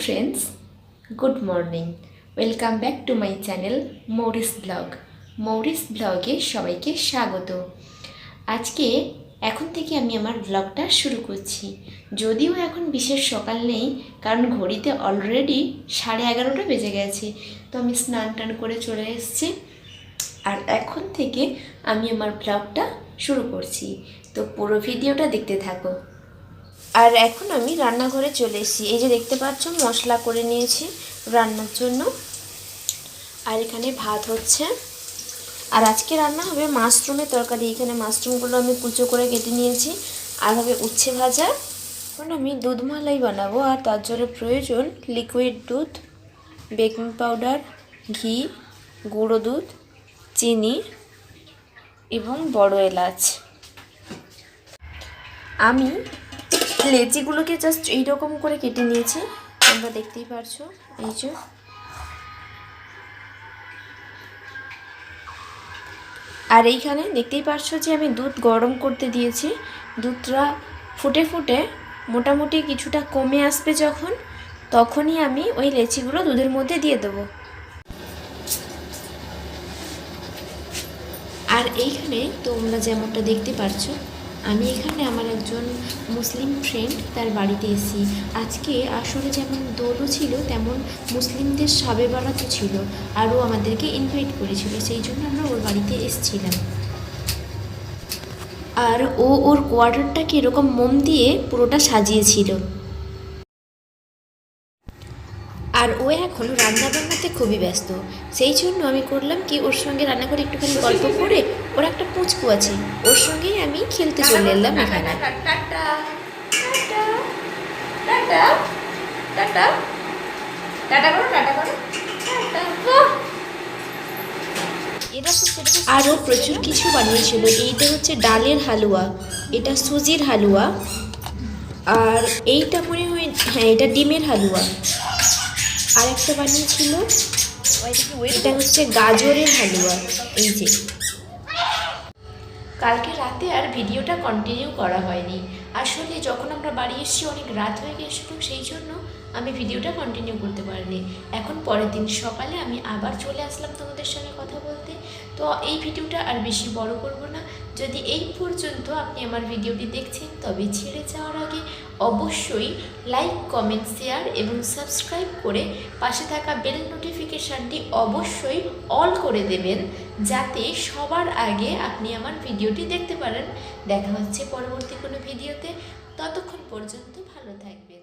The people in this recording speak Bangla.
friends, good morning. Welcome back to my channel Mouri'svlog. Mouri'svlog-এ সবাইকে স্বাগত। আজকে এখন থেকে আমি আমার ব্লগটা শুরু করছি। যদিও এখন বিশেষ সকাল নেই, কারণ ঘড়িতে অলরেডি 11:30 বেজে গেছে। তো আমি স্নান টান করে চলে এসেছি, আর এখন থেকে আমি আমার ব্লগটা শুরু করছি। তো পুরো ভিডিওটা দেখতে থাকো। আর এখন আমি রান্নাঘরে চলে এসেছি। এই যে দেখতে পাচ্ছ, মশলা করে নিয়েছি রান্নার জন্য, আর এখানে ভাত হচ্ছে। আর আজকে রান্না হবে মাশরুমের তরকারি। এখানে মাশরুমগুলো আমি কুচো করে কেটে নিয়েছি, আর হবে উচ্ছে ভাজা। এখন আমি দুধ মালাই বানাবো, আর তার জন্য প্রয়োজন লিকুইড দুধ, বেকিং পাউডার, ঘি, গুঁড়ো দুধ, চিনি এবং বড় এলাচ। আমি লেচিগুলোকে জাস্ট এইরকম করে কেটে নিয়েছি, তোমরা দেখতেই পারছো। এই যে আর এইখানে দেখতেই পারছো যে আমি দুধ গরম করতে দিয়েছি। দুধটা ফুটে ফুটে মোটামুটি কিছুটা কমে আসবে যখন, তখনই আমি ওই লেচিগুলো দুধের মধ্যে দিয়ে দেবো। আর এইখানে তোমরা যেমনটা দেখতে পারছো, আমি এখানে আমার একজন মুসলিম ফ্রেন্ড তার বাড়িতে এসেছি। আজকে আসলে যেমন দোলও ছিল, তেমন মুসলিমদের শবে বারাতও ছিল, আরও আমাদেরকে ইনভাইট করেছিল। সেই জন্য আমরা ওর বাড়িতে এসেছিলাম। আর ওর কোয়ার্টারটাকে এরকম মোম দিয়ে পুরোটা সাজিয়েছিল। আর ও এখন রান্না বান্নাতে খুবই ব্যস্ত। সেই জন্য আমি করলাম কি, ওর সঙ্গে রান্না করে একটুখানি গল্প করে, ওর একটা পুচকু আছে, ওর সঙ্গেই আমি খেলতে চলে এলাম এখানে। আরও প্রচুর কিছু বানিয়েছিল। এইটা হচ্ছে ডালের হালুয়া, এটা সুজির হালুয়া, আর এইটা মনে হয়, হ্যাঁ, এটা ডিমের হালুয়া। আর একটা বানিয়েছিল, এটা হচ্ছে গাজরের হালুয়া। এই যে কালকে রাতে আর ভিডিওটা কন্টিনিউ করা হয়নি। আসলে যখন আমরা বাড়ি এসেছি অনেক রাত হয়ে গেছিল, সেই জন্য আমি ভিডিওটা কন্টিনিউ করতে পারিনি। এখন পরের দিন সকালে আমি আবার চলে আসলাম তোমাদের সঙ্গে কথা বলতে। তো এই ভিডিওটা আর বেশি বড় করব না। যদি এই পর্যন্ত আপনি আমার ভিডিওটি দেখছেন, তবে ছেড়ে যাওয়ার আগে অবশ্যই লাইক, কমেন্ট, শেয়ার এবং সাবস্ক্রাইব করে পাশে থাকা বেল নোটিফিকেশানটি অবশ্যই অল করে দেবেন, যাতে সবার আগে আপনি আমার ভিডিওটি দেখতে পারেন। দেখা হচ্ছে পরবর্তী কোনো ভিডিওতে। ততক্ষণ পর্যন্ত ভালো থাকবেন।